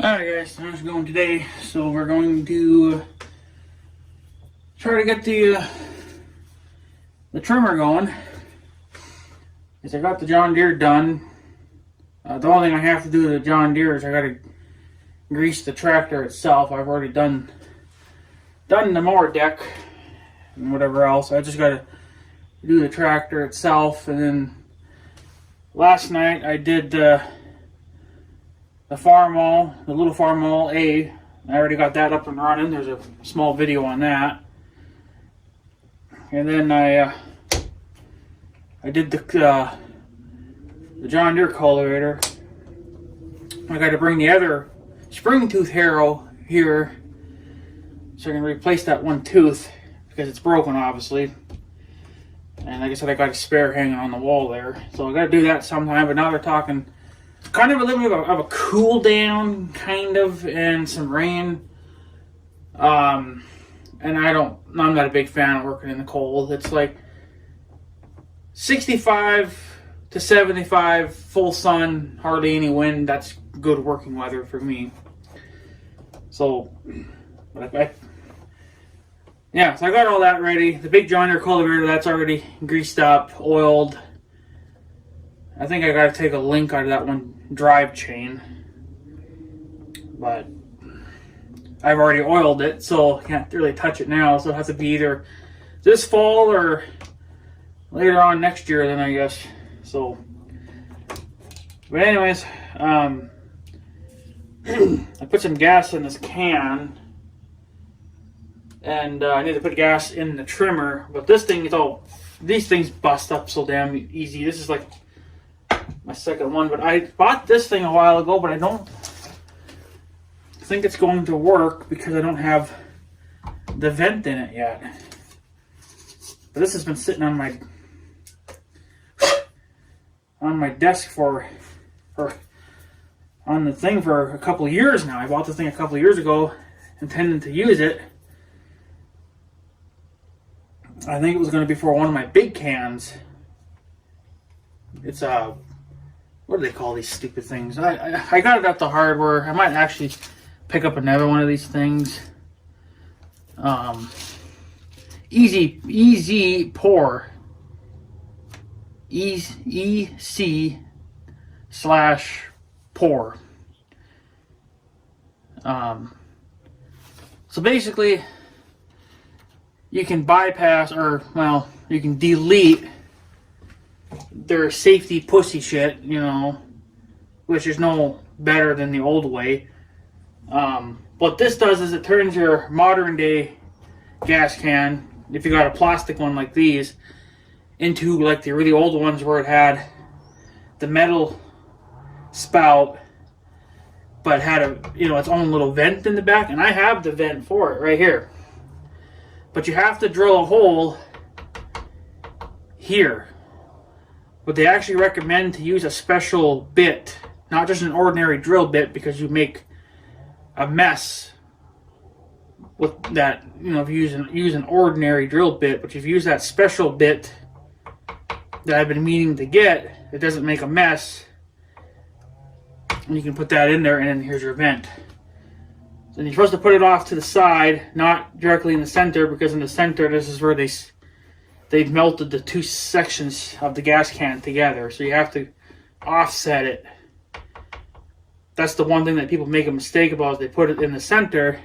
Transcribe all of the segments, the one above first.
Alright guys, how's it going today? So we're going to try to get the trimmer going. Because I got the John Deere done. The only thing I have to do to the John Deere is I got to grease the tractor itself. I've already done the mower deck and whatever else. I just got to do the tractor itself. And then last night I did the Farmall, the little Farmall A. I already got that up and running. There's a small video on that. And then I did the John Deere cultivator. I got to bring the other spring tooth harrow here so I can replace that one tooth because it's broken, obviously. And like I said, I got a spare hanging on the wall there. So I got to do that sometime. But now they're talking kind of a little bit of a cool down, kind of, and some rain. And I'm not a big fan of working in the cold. It's like 65 to 75, full sun, hardly any wind. That's good working weather for me. So, so I got all that ready. The big John Deere cultivator, that's already greased up, oiled. I think I gotta take a link out of that one drive chain, but I've already oiled it, so I can't really touch it now. So it'll have to be either this fall or later on next year, then I guess. So, but anyways, I put some gas in this can, and I need to put gas in the trimmer. But this thing is these things bust up so damn easy. This is like my second one, but I bought this thing a while ago, but I don't think it's going to work because I don't have the vent in it yet. But this has been sitting on my desk on the thing for a couple of years now. I bought this thing a couple of years ago, intending to use it. I think it was going to be for one of my big cans. It's what do they call these stupid things? I got it at the hardware. I might actually pick up another one of these things. Easy pour. EC/pour. So basically, you can bypass, or well, you can delete their safety pussy shit, you know, which is no better than the old way. What this does is it turns your modern day gas can, if you got a plastic one like these, into like the really old ones where it had the metal spout but had its own little vent in the back. And I have the vent for it right here, but you have to drill a hole here. But they actually recommend to use a special bit, not just an ordinary drill bit, because you make a mess with that. You know, if you use an ordinary drill bit, but if you use that special bit that I've been meaning to get, it doesn't make a mess. And you can put that in there, and then here's your vent. So you're supposed to put it off to the side, not directly in the center, because in the center, this is where they've melted the two sections of the gas can together. So you have to offset it. That's the one thing that people make a mistake about, is they put it in the center,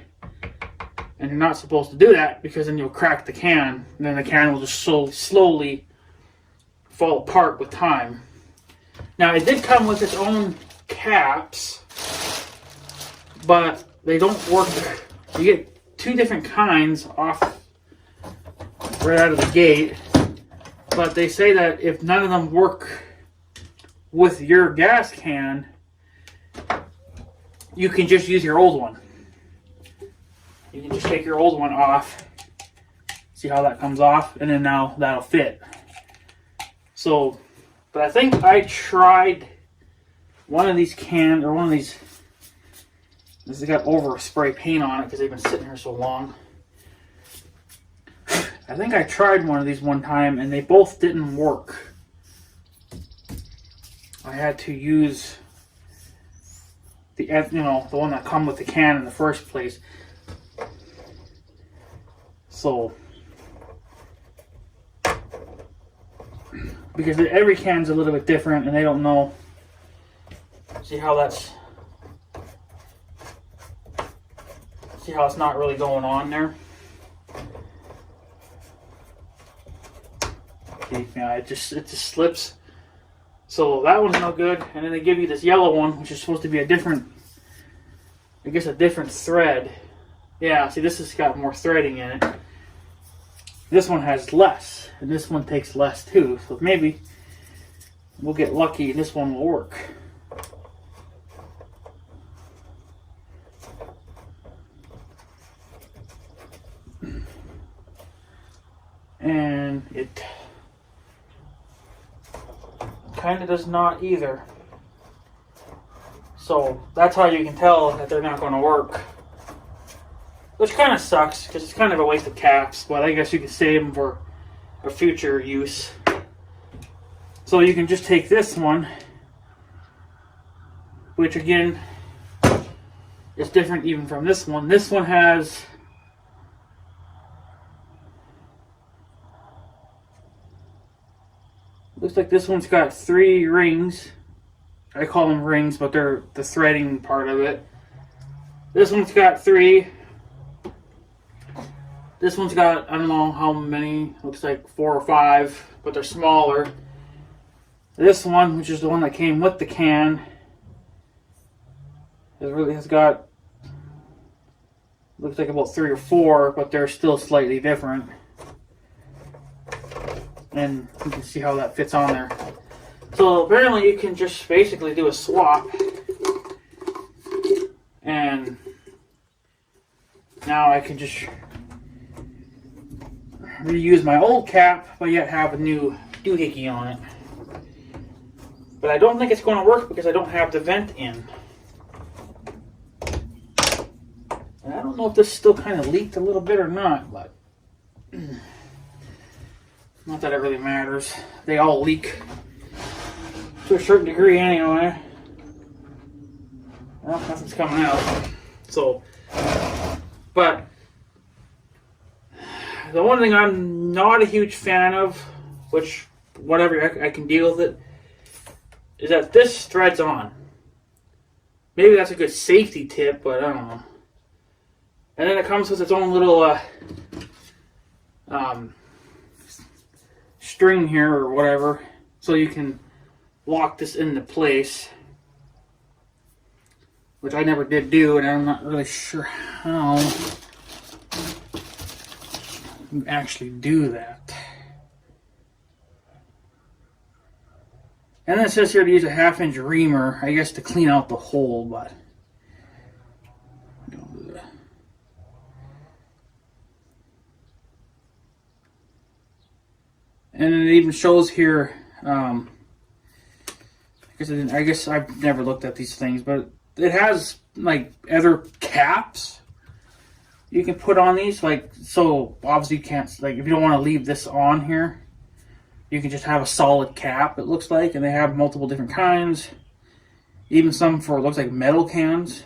and you're not supposed to do that, because then you'll crack the can, and then the can will just slowly fall apart with time. Now, it did come with its own caps, but they don't work. You get two different kinds off right out of the gate, but they say that if none of them work with your gas can, you can just use your old one. You can just take your old one off, see how that comes off, and then now that'll fit. So, but I think I tried one of these cans, or one of these, this has got over spray paint on it because they've been sitting here so long. I think I tried one of these one time and they both didn't work. I had to use the the one that come with the can in the first place. So because every can's a little bit different, and they don't know. See how it's not really going on there. Okay, yeah, it just slips. So that one's no good. And then they give you this yellow one, which is supposed to be a different, I guess, a different thread. Yeah, see, this has got more threading in it. This one has less, and this one takes less too. So maybe we'll get lucky and this one will work. And it kind of does not either. So that's how you can tell that they're not going to work. Which kind of sucks, because it's kind of a waste of caps, but I guess you can save them for a future use. So you can just take this one, which again is different even from this one. This one has looks like this one's got 3 rings. I call them rings, but they're the threading part of it. This one's got 3. This one's got, I don't know how many, looks like 4 or 5, but they're smaller. This one, which is the one that came with the can, has got, looks like about 3 or 4, but they're still slightly different. And you can see how that fits on there. So apparently you can just basically do a swap. And now I can just reuse my old cap, but yet have a new doohickey on it. But I don't think it's going to work because I don't have the vent in. And I don't know if this still kind of leaked a little bit or not, but not that it really matters. They all leak to a certain degree anyway. Well, nothing's coming out. So, but the one thing I'm not a huge fan of, which whatever I can deal with it, is that this threads on. Maybe that's a good safety tip, but I don't know. And then it comes with its own little string here or whatever, so you can lock this into place, which I never did do, and I'm not really sure how you actually do that. And then it says here to use a 1/2-inch reamer, I guess to clean out the hole, but and it even shows here, I guess I've never looked at these things, but it has like other caps you can put on these, like, so obviously you can't, like, if you don't want to leave this on here, you can just have a solid cap, it looks like, and they have multiple different kinds, even some for, it looks like, metal cans.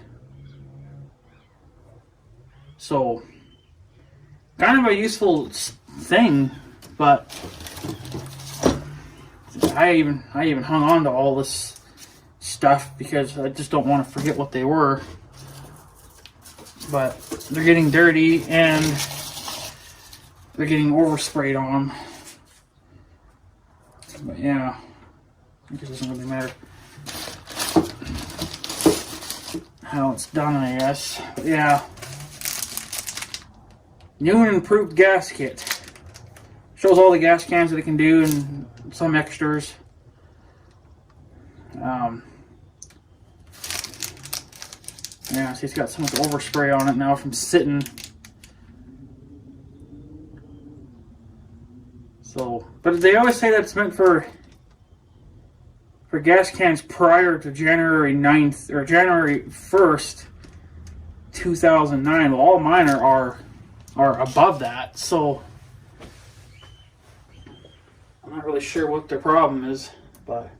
So kind of a useful thing, but I even hung on to all this stuff because I just don't want to forget what they were. But they're getting dirty and they're getting oversprayed on. But yeah, I guess it doesn't really matter how it's done, I guess. But yeah, new and improved gas kit. Shows all the gas cans that it can do and some extras. Yeah, see, it's got so much overspray on it now from sitting. So, but they always say that it's meant for gas cans prior to January 9th or January 1st, 2009. Well, all mine are above that, so I'm not really sure what their problem is, but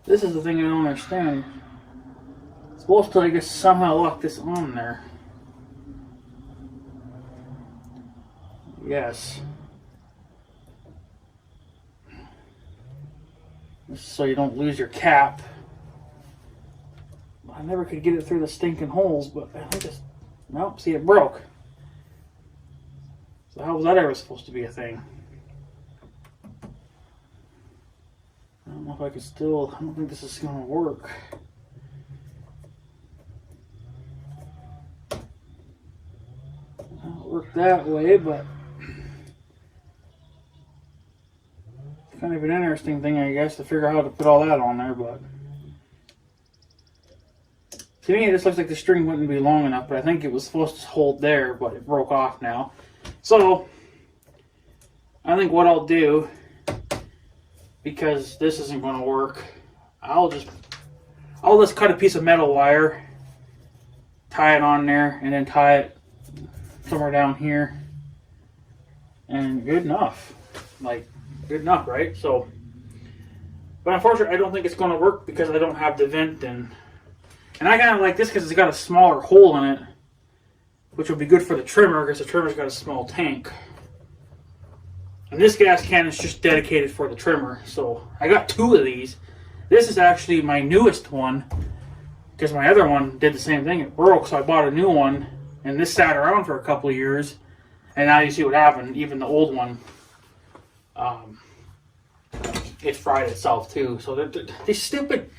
This is the thing I don't understand. It's supposed to, I guess, somehow lock this on there. Yes. So you don't lose your cap. I never could get it through the stinking holes, but I think it's... Nope, see, it broke. So how was that ever supposed to be a thing? I don't know if I can still... I don't think this is going to work. It'll work that way, but... It's kind of an interesting thing, I guess, to figure out how to put all that on there, but... To me, it just looks like the string wouldn't be long enough, but I think it was supposed to hold there, but it broke off now. So, I think what I'll do, because this isn't going to work, I'll just cut a piece of metal wire, tie it on there, and then tie it somewhere down here, and good enough. Like, good enough, right? So, but unfortunately, I don't think it's going to work because I don't have the vent in. And I kind of like this because it's got a smaller hole in it, which will be good for the trimmer because the trimmer's got a small tank. And this gas can is just dedicated for the trimmer. So I got two of these. This is actually my newest one because my other one did the same thing. It broke, so I bought a new one. And this sat around for a couple of years. And now you see what happened. Even the old one, it fried itself too. So these stupid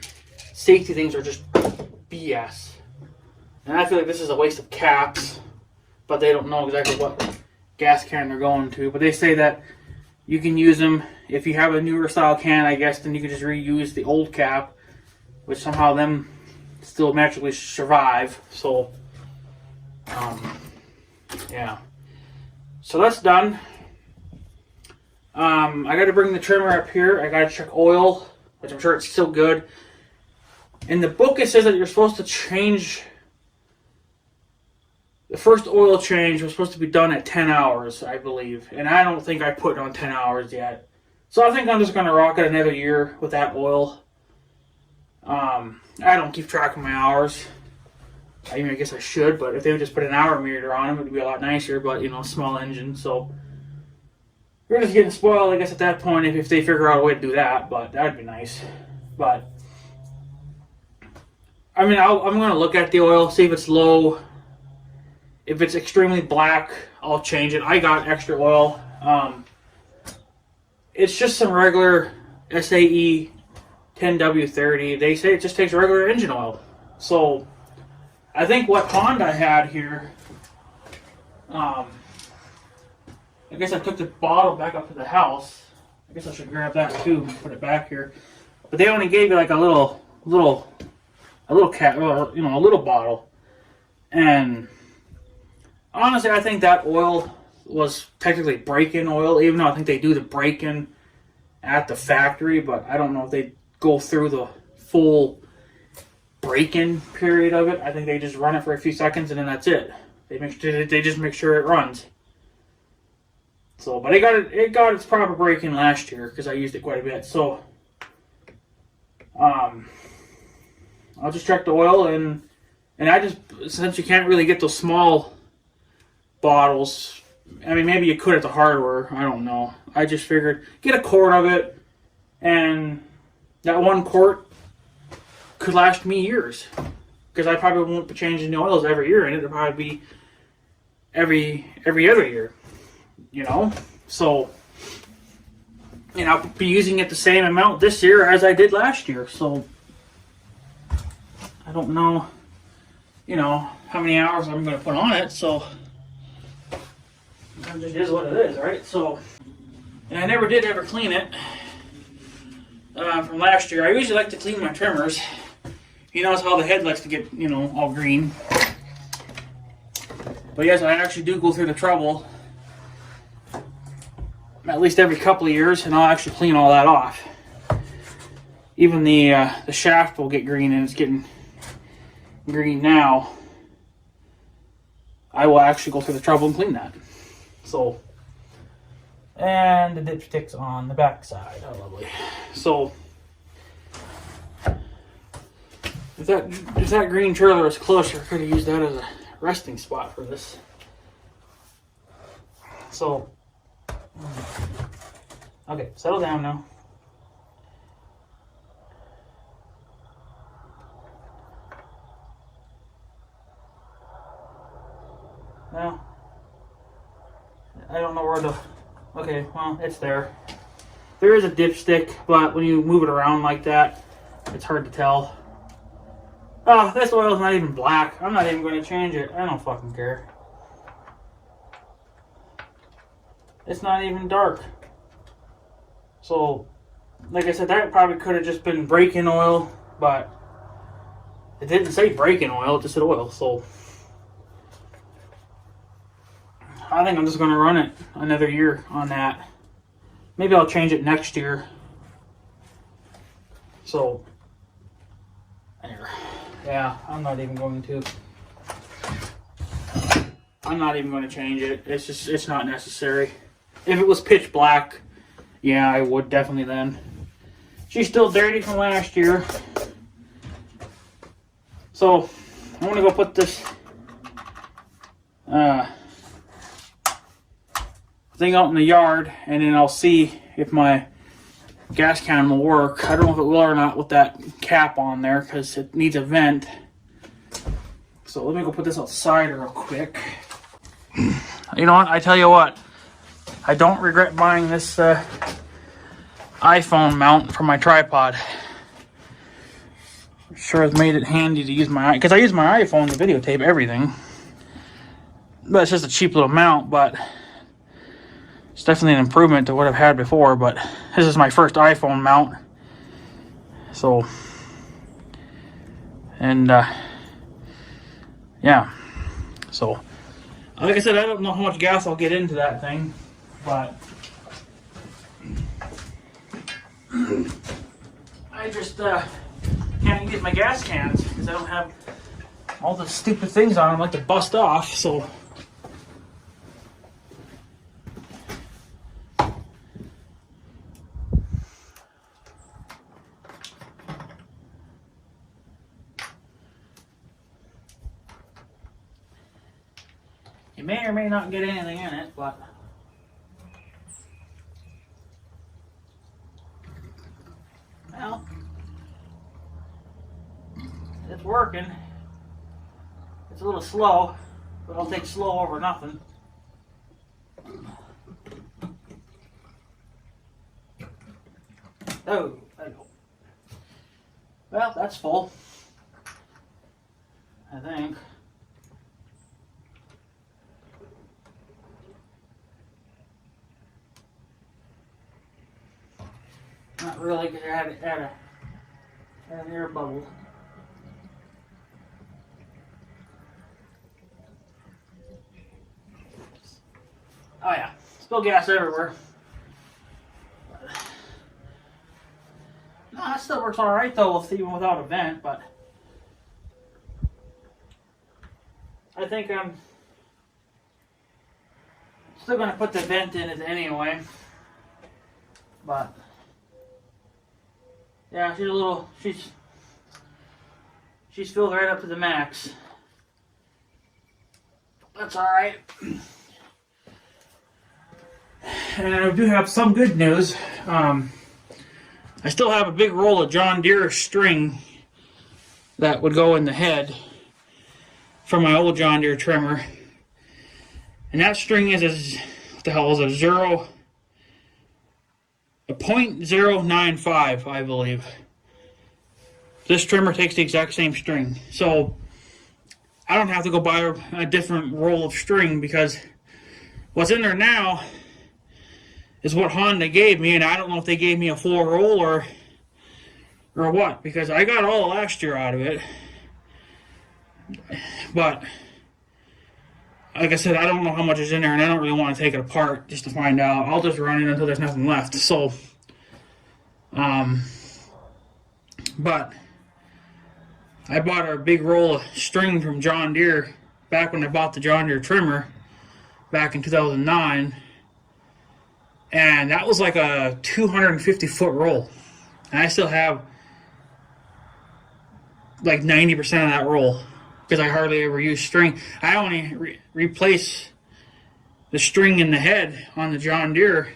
safety things are just BS. And I feel like this is a waste of caps, but they don't know exactly what gas can they're going to. But they say that you can use them if you have a newer style can, I guess, then you can just reuse the old cap, which somehow them still magically survive. So, yeah. So that's done. I got to bring the trimmer up here. I got to check oil, which I'm sure it's still good. In the book, it says that you're supposed to change... The first oil change was supposed to be done at 10 hours, I believe. And I don't think I put it on 10 hours yet. So I think I'm just going to rock it another year with that oil. I don't keep track of my hours. I guess I should, but if they would just put an hour meter on them, it would be a lot nicer. But, you know, small engine, so... We're just getting spoiled, I guess, at that point if they figure out a way to do that. But that would be nice. But... I mean, I'm going to look at the oil, see if it's low. If it's extremely black, I'll change it. I got extra oil. It's just some regular SAE 10W30. They say it just takes regular engine oil. So, I think what Honda had here, I guess I took the bottle back up to the house. I guess I should grab that too and put it back here. But they only gave you like a little cap, you know, a little bottle. And honestly, I think that oil was technically break-in oil, even though I think they do the break-in at the factory, but I don't know if they go through the full break-in period of it. I think they just run it for a few seconds and then that's it. They just make sure it runs. So, but it got its proper break-in last year because I used it quite a bit. So, I'll just check the oil and I just, since you can't really get those small bottles, I mean, maybe you could at the hardware, I don't know. I just figured, get a quart of it, and that one quart could last me years. Because I probably won't be changing the oils every year, and it'll probably be every other year, you know? So, and I'll be using it the same amount this year as I did last year, so I don't know, you know, how many hours I'm going to put on it, so it just is what it is, right? So, and I never did ever clean it from last year. I usually like to clean my trimmers. You notice how the head likes to get, you know, all green. But yes, I actually do go through the trouble at least every couple of years, and I'll actually clean all that off. Even the shaft will get green, and it's getting green now. I will actually go through the trouble and clean that. So, and the dipstick's on the back side. How lovely. So, If that green trailer was closer, I could have used that as a resting spot for this. So, okay, settle down now. Well, I don't know where the... Okay, well, it's there. There is a dipstick, but when you move it around like that, it's hard to tell. Oh, this oil's not even black. I'm not even going to change it. I don't fucking care. It's not even dark. So, like I said, that probably could have just been break-in oil, but it didn't say break-in oil, it just said oil, so... I think I'm just going to run it another year on that. Maybe I'll change it next year. So, yeah, I'm not even going to. I'm not even going to change it. It's not necessary. If it was pitch black, yeah, I would definitely then. She's still dirty from last year. So, I'm going to go put this thing out in the yard, and then I'll see if my gas can will work. I don't know if it will or not with that cap on there because it needs a vent. So let me go put this outside real quick. You know what? I tell you what, I don't regret buying this iPhone mount for my tripod. Sure has made it handy to use my, because I use my iPhone to videotape everything. But it's just a cheap little mount, but it's definitely an improvement to what I've had before. But this is my first iPhone mount. So, and yeah. So, like I said, I don't know how much gas I'll get into that thing, but I just can't get my gas cans because I don't have all the stupid things on them like to bust off. So. You may or may not get anything in it, but well, it's working. It's a little slow, but I'll take slow over nothing. Oh, there you go. Well, that's full, I think. Not really, because I had an air bubble. Oh yeah, spill gas everywhere. No, that still works all right though, even without a vent. But I think I'm still gonna put the vent in it anyway. But yeah, she's filled right up to the max. That's all right. And I do have some good news. I still have a big roll of John Deere string that would go in the head from my old John Deere trimmer. And that string is what the hell is it? A .095, I believe. This trimmer takes the exact same string. So I don't have to go buy a different roll of string because what's in there now is what Honda gave me, and I don't know if they gave me a full roll or what, because I got all last year out of it. But like I said, I don't know how much is in there, and I don't really want to take it apart just to find out. I'll just run it until there's nothing left. So, but I bought a big roll of string from John Deere back when I bought the John Deere trimmer back in 2009. And that was like a 250-foot roll. And I still have like 90% of that roll because I hardly ever use string. I only replace the string in the head on the John Deere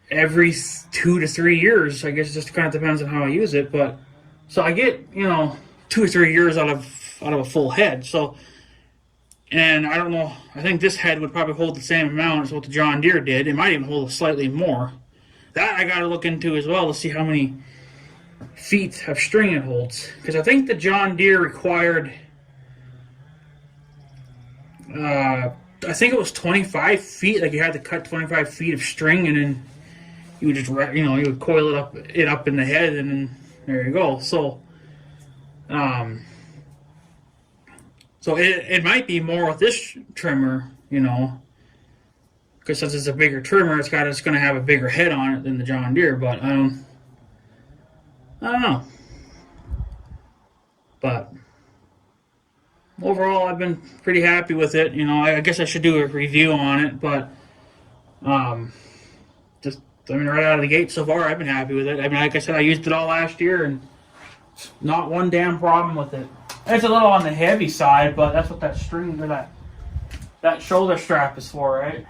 every 2 to 3 years. I guess it just kind of depends on how I use it, but so I get 2 or 3 years out of a full head. So, and I don't know. I think this head would probably hold the same amount as what the John Deere did. It might even hold slightly more. That I got to look into as well to see how many feet of string it holds, because I think the John Deere required I think it was 25 feet. Like you had to cut 25 feet of string, and then you would just you would coil it up in the head, and then there you go. So so it might be more with this trimmer, because since it's a bigger trimmer, it's going to have a bigger head on it than the John Deere. But I don't know. But overall, I've been pretty happy with it. I guess I should do a review on it, but right out of the gate so far, I've been happy with it. Like I said, I used it all last year, and not one damn problem with it. It's a little on the heavy side, but that's what that string or that shoulder strap is for, right?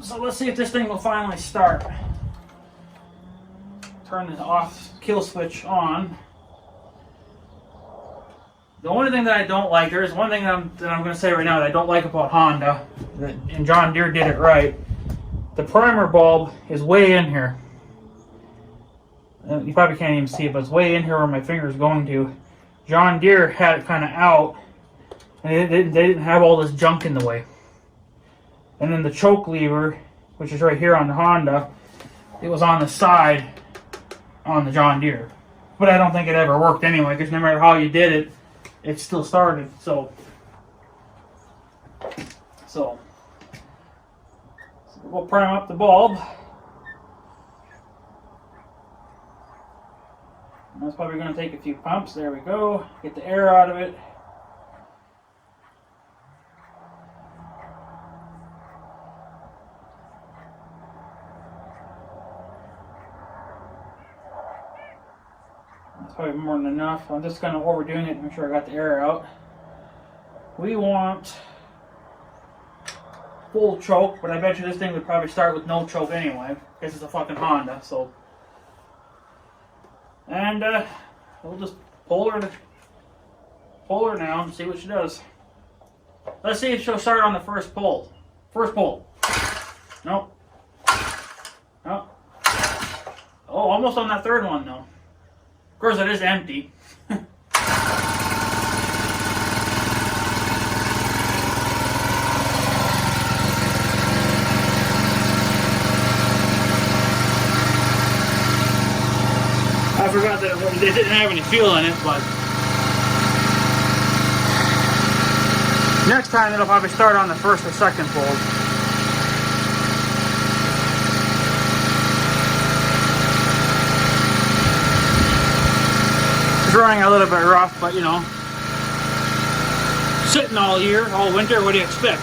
So let's see if this thing will finally start. Turn the off kill switch on. The only thing that I don't like, there is one thing that I'm going to say right now that I don't like about Honda, and John Deere did it right. The primer bulb is way in here. You probably can't even see it, but it's way in here where my finger is going to. John Deere had it kind of out, and they didn't have all this junk in the way. And then the choke lever, which is right here on the Honda, it was on the side on the John Deere. But I don't think it ever worked anyway, because no matter how you did it, it still started. So we'll prime up the bulb. And that's probably going to take a few pumps. There we go. Get the air out of it. That's probably more than enough. I'm just kind of overdoing it to make sure I got the air out. We want full choke, but I bet you this thing would probably start with no choke anyway, because it's a fucking Honda. So, and we'll just pull her now and see what she does. Let's see if she'll start on the first pull. First pull. Nope. Nope. Oh, almost on that third one though. Of course, it is empty. I forgot that it didn't have any fuel in it, but next time it'll probably start on the first or second pull. It's running a little bit rough, but sitting all year, all winter, what do you expect?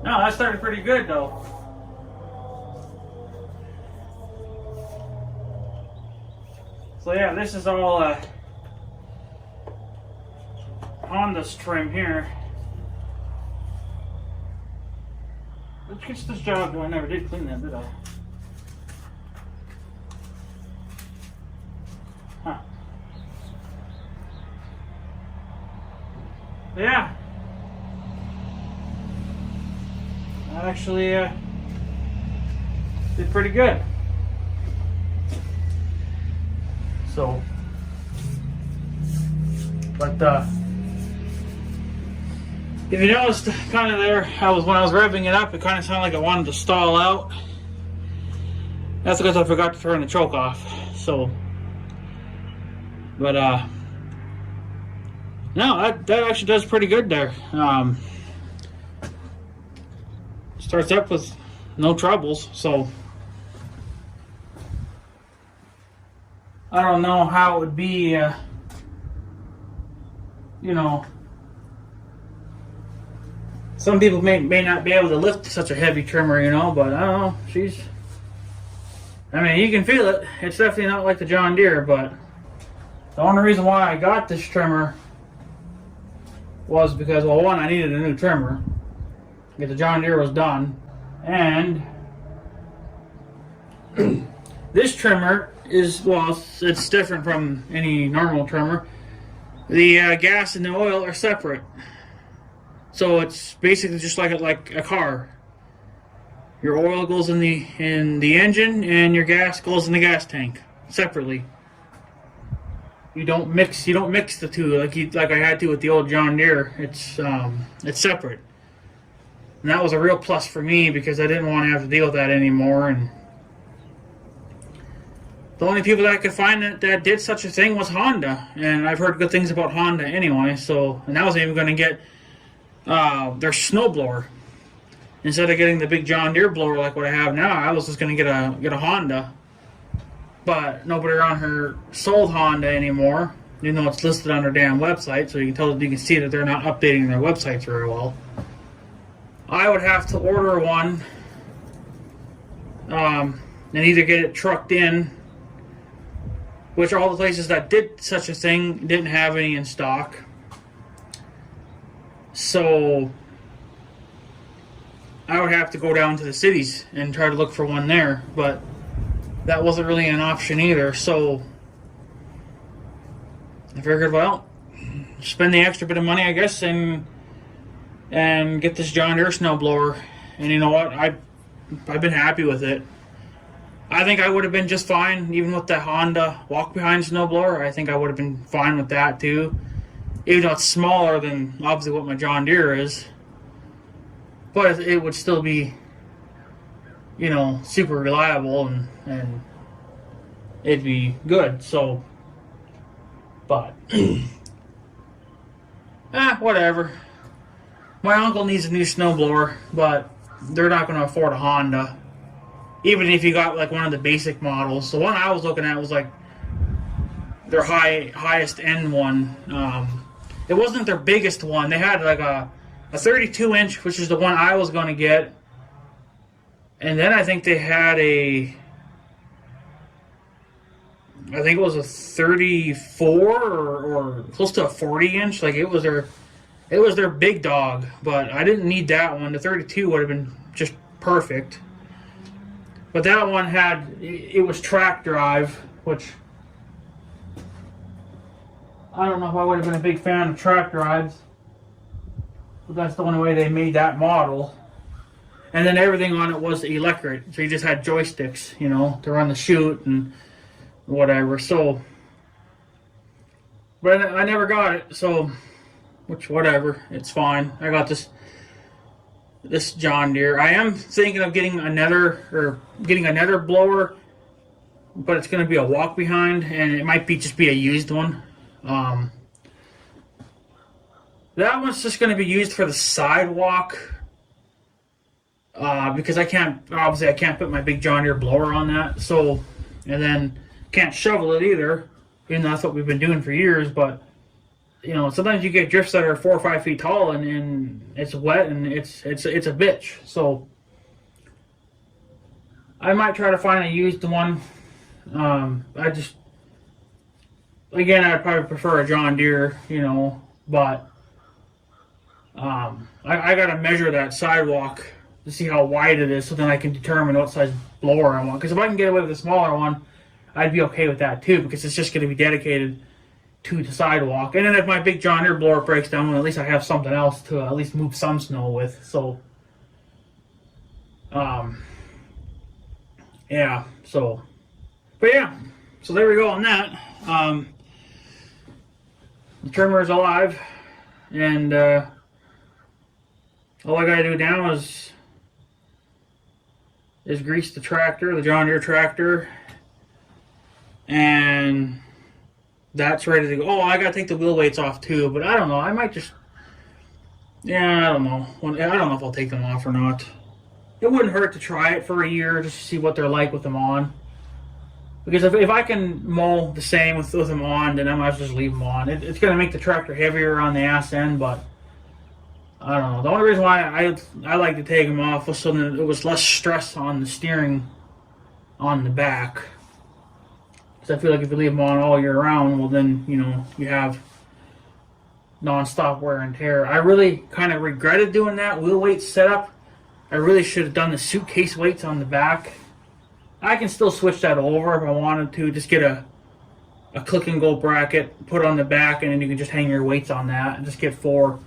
No, that started pretty good though. So yeah, this is all Honda's trim here. Which gets this job done. I never did clean that, did I? Huh. Yeah. That actually did pretty good. So, but if you noticed, kind of there, when I was revving it up, it kind of sounded like it wanted to stall out. That's because I forgot to turn the choke off. So, but no, that actually does pretty good there. Starts up with no troubles, so I don't know how it would be, you know, some people may not be able to lift such a heavy trimmer, you know, but I don't know, I mean, you can feel it. It's definitely not like the John Deere, but the only reason why I got this trimmer was because, well, one, I needed a new trimmer because the John Deere was done, and this trimmer is, well, it's different from any normal trimmer. The gas and the oil are separate, so it's basically just like a car. Your oil goes in the engine, and your gas goes in the gas tank separately. You don't mix the two like I had to with the old John Deere. It's separate, and that was a real plus for me because I didn't want to have to deal with that anymore. And the only people that I could find that did such a thing was Honda, and I've heard good things about Honda anyway. So, and I was even going to get their snowblower instead of getting the big John Deere blower like what I have now. I was just going to get a Honda, but nobody around here sold Honda anymore, even though it's listed on their damn website. So you can see that they're not updating their websites very well. I would have to order one and either get it trucked in, which all the places that did such a thing didn't have any in stock. So I would have to go down to the cities and try to look for one there, but that wasn't really an option either. So I figured, well, spend the extra bit of money, I guess, and get this John Deere snowblower. And you know what? I've been happy with it. I think I would have been just fine, even with the Honda walk-behind snowblower. I think I would have been fine with that too, even though it's smaller than obviously what my John Deere is. But it would still be, you know, super reliable and it'd be good. So, but whatever. My uncle needs a new snowblower, but they're not going to afford a Honda. Even if you got like one of the basic models. The one I was looking at was like their highest end one. It wasn't their biggest one. They had like a 32 inch, which is the one I was going to get. And then I think they had I think it was a 34 or close to a 40 inch. Like it was their big dog, but I didn't need that one. The 32 would have been just perfect. But that one it was track drive, which I don't know if I would have been a big fan of track drives. But that's the only way they made that model. And then everything on it was electric. So you just had joysticks, you know, to run the chute and whatever. So, but I never got it. So, whatever. It's fine. I got this John Deere. I am thinking of getting another blower, but it's going to be a walk behind, and it might just be a used one. That one's just going to be used for the sidewalk, because I can't put my big John Deere blower on that. So, and then can't shovel it either, even though that's what we've been doing for years. But sometimes you get drifts that are 4 or 5 feet tall, and it's wet, and it's a bitch. So I might try to find a used one. I'd probably prefer a John Deere, but I got to measure that sidewalk to see how wide it is, so then I can determine what size blower I want. Because if I can get away with a smaller one, I'd be okay with that too, because it's just going to be dedicated to the sidewalk. And then if my big John Deere blower breaks down, well, at least I have something else to at least move some snow with. So, yeah. So there we go on that. The trimmer is alive, and all I gotta do now is grease the tractor, the John Deere tractor, and that's ready to go. Oh, I gotta take the wheel weights off too, but I don't know. I might just, I don't know. I don't know if I'll take them off or not. It wouldn't hurt to try it for a year just to see what they're like with them on. Because if I can mow the same with them on, then I might just leave them on. It's going to make the tractor heavier on the ass end, but I don't know. The only reason why I like to take them off was so that it was less stress on the steering on the back. Because I feel like if you leave them on all year round, well then, you have non-stop wear and tear. I really kind of regretted doing that wheel weight setup. I really should have done the suitcase weights on the back. I can still switch that over if I wanted to. Just get a click and go bracket, put it on the back, and then you can just hang your weights on that. And just get 4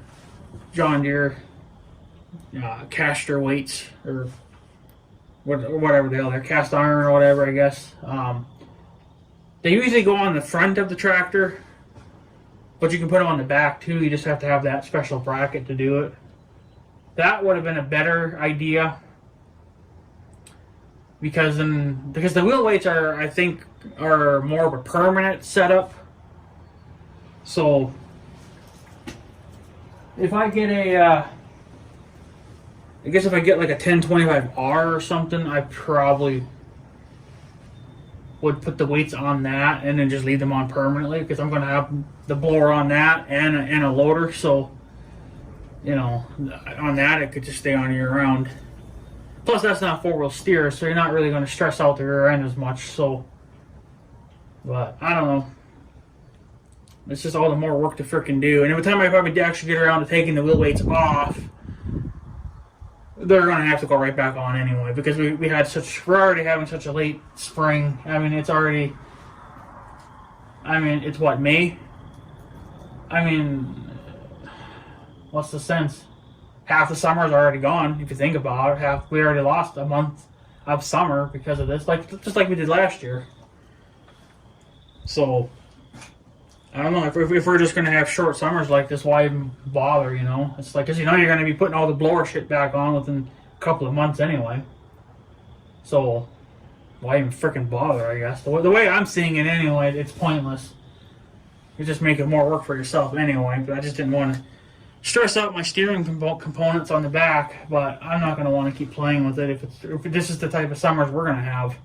John Deere caster weights, or whatever the hell they're, cast iron or whatever, I guess. They usually go on the front of the tractor, but you can put them on the back too. You just have to have that special bracket to do it. That would have been a better idea. Because the wheel weights are more of a permanent setup. So if I get if I get like a 1025R or something, I probably would put the weights on that and then just leave them on permanently, because I'm going to have the blower on that and a loader. So on that it could just stay on year round. Plus, that's not 4-wheel steer, so you're not really going to stress out the rear end as much. So, but I don't know. It's just all the more work to frickin' do. And every time I probably actually get around to taking the wheel weights off, they're going to have to go right back on anyway, because we're already having such a late spring. It's what, May? What's the sense? Half the summer's already gone, if you think about it. We already lost a month of summer because of this, just like we did last year. So, I don't know, if we're just going to have short summers like this, why even bother, It's like, because you're going to be putting all the blower shit back on within a couple of months anyway. So, why even freaking bother, I guess. The way I'm seeing it anyway, it's pointless. You're just making more work for yourself anyway, but I just didn't want to stress out my steering components on the back, but I'm not going to want to keep playing with it if this is the type of summers we're going to have,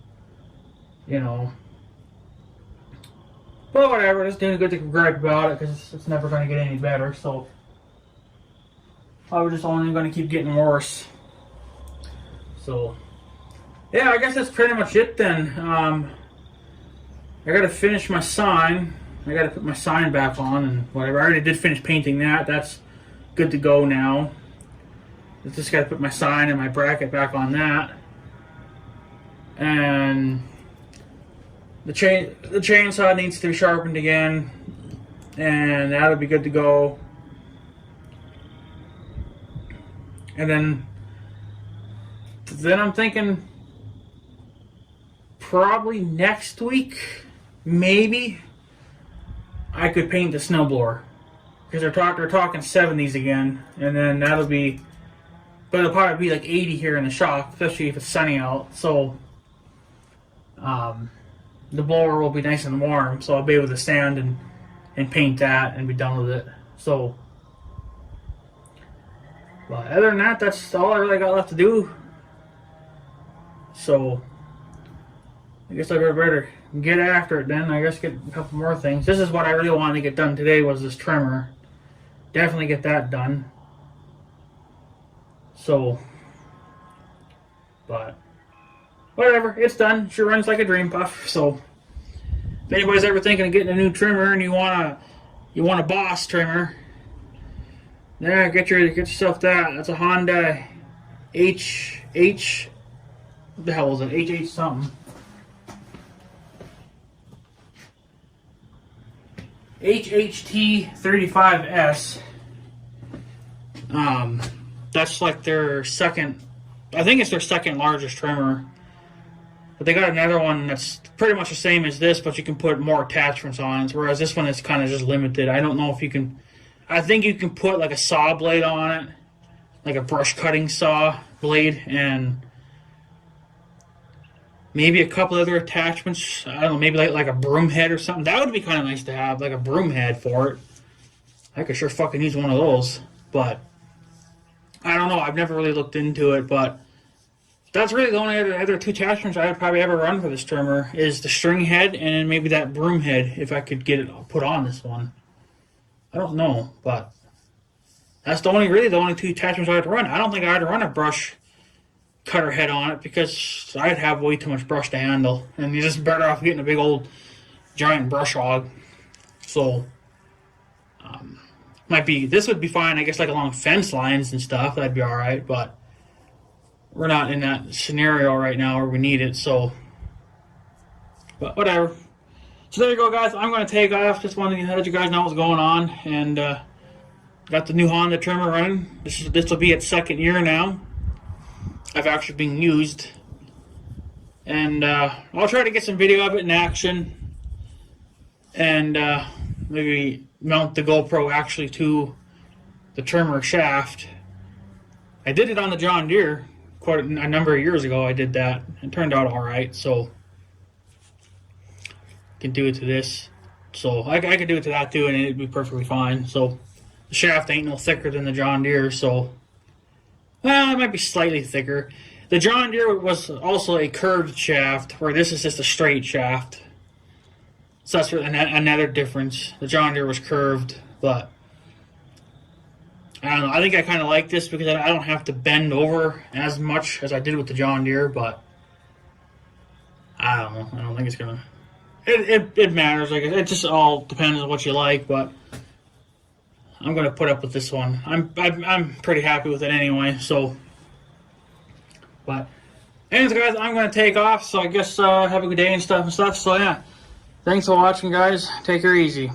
But whatever, just doing good to gripe about it, because it's never going to get any better. So I was just only going to keep getting worse. So yeah, I guess that's pretty much it then. I got to finish my sign. I got to put my sign back on and whatever. I already did finish painting that. That's good to go now. I just got to put my sign and my bracket back on that. And the chainsaw needs to be sharpened again, and that'll be good to go. And then I'm thinking probably next week, maybe I could paint the snowblower, because they're talking 70s again, and then but it'll probably be like 80 here in the shop, especially if it's sunny out. So the blower will be nice and warm, so I'll be able to sand and paint that and be done with it. So, but other than that, that's all I really got left to do. So I guess I better get after it then. I guess get a couple more things. This is what I really wanted to get done today, was this trimmer. Definitely get that done. So, but whatever, it's done. Sure runs like a dream puff. So if anybody's ever thinking of getting a new trimmer and you want a Boss trimmer, yeah, get yourself that. That's a Honda HH. What the hell was it? HH something. HHT35S. That's like their second. I think it's their second largest trimmer. But they got another one that's pretty much the same as this, but you can put more attachments on it. Whereas this one is kind of just limited. I don't know if you can. I think you can put like a saw blade on it, like a brush cutting saw blade, and maybe a couple other attachments. I don't know, maybe like a broom head or something. That would be kind of nice to have, like a broom head for it. I could sure fucking use one of those. But I don't know. I've never really looked into it, but that's really the only other two attachments I would probably ever run for this trimmer is the string head and then maybe that broom head if I could get it put on this one. I don't know, but that's the only two attachments I would run. I don't think I'd run a brush cutter head on it because I'd have way too much brush to handle, and you're just better off getting a big old giant brush hog. So this would be fine, I guess, like along fence lines and stuff. That'd be all right, but we're not in that scenario right now where we need it. So, but whatever. So there you go, guys. I'm going to take off. Just wanted to let you guys know what's going on, and got the new Honda trimmer running. This will be its second year now. I've actually been used, and I'll try to get some video of it in action, and maybe mount the GoPro actually to the trimmer shaft. I did it on the John Deere quite a number of years ago. I did that. It turned out all right, so can do it to this. So I could do it to that too, and it'd be perfectly fine. So the shaft ain't no thicker than the John Deere, so well, it might be slightly thicker. The John Deere was also a curved shaft, where this is just a straight shaft. So that's another difference. The John Deere was curved, but I don't know. I think I kind of like this because I don't have to bend over as much as I did with the John Deere, but I don't know. I don't think it's gonna. It matters. Like it just all depends on what you like, but I'm gonna put up with this one. I'm pretty happy with it anyway. So, but anyways, guys, I'm gonna take off. So I guess have a good day and stuff. So yeah, thanks for watching, guys. Take her easy.